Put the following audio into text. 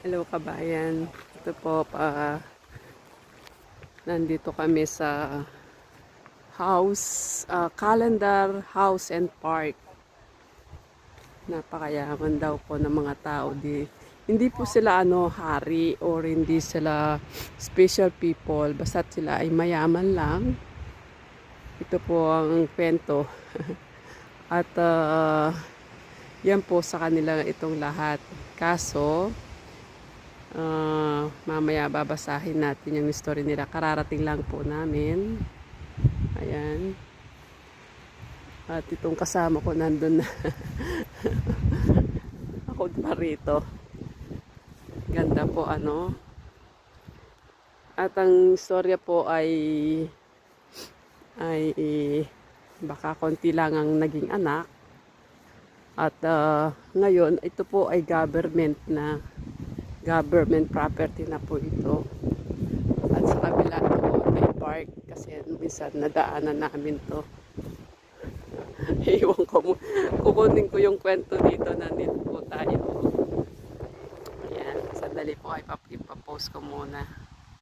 Hello kabayan. Ito po, nandito kami sa Calendar House and Park. Napakayaman daw po ng mga tao di. Hindi po sila hari or hindi sila special people. Basta't sila ay mayaman lang. Ito po ang kwento. At yan po sa kanila itong lahat. Kaso, mamaya babasahin natin yung story nila. Kararating lang po namin. Ayan. At itong kasama ko nandun na. Ako pa rito. Ganda po At ang istorya po ay baka konti lang ang naging anak. At ngayon ito po ay government property na po ito. At sa kabila po may park kasi minsan nadaanan namin to. Iwan ko, kukunin ko yung kwento dito na nito po tayo. Ayan, sandali po ay ipapost ko muna.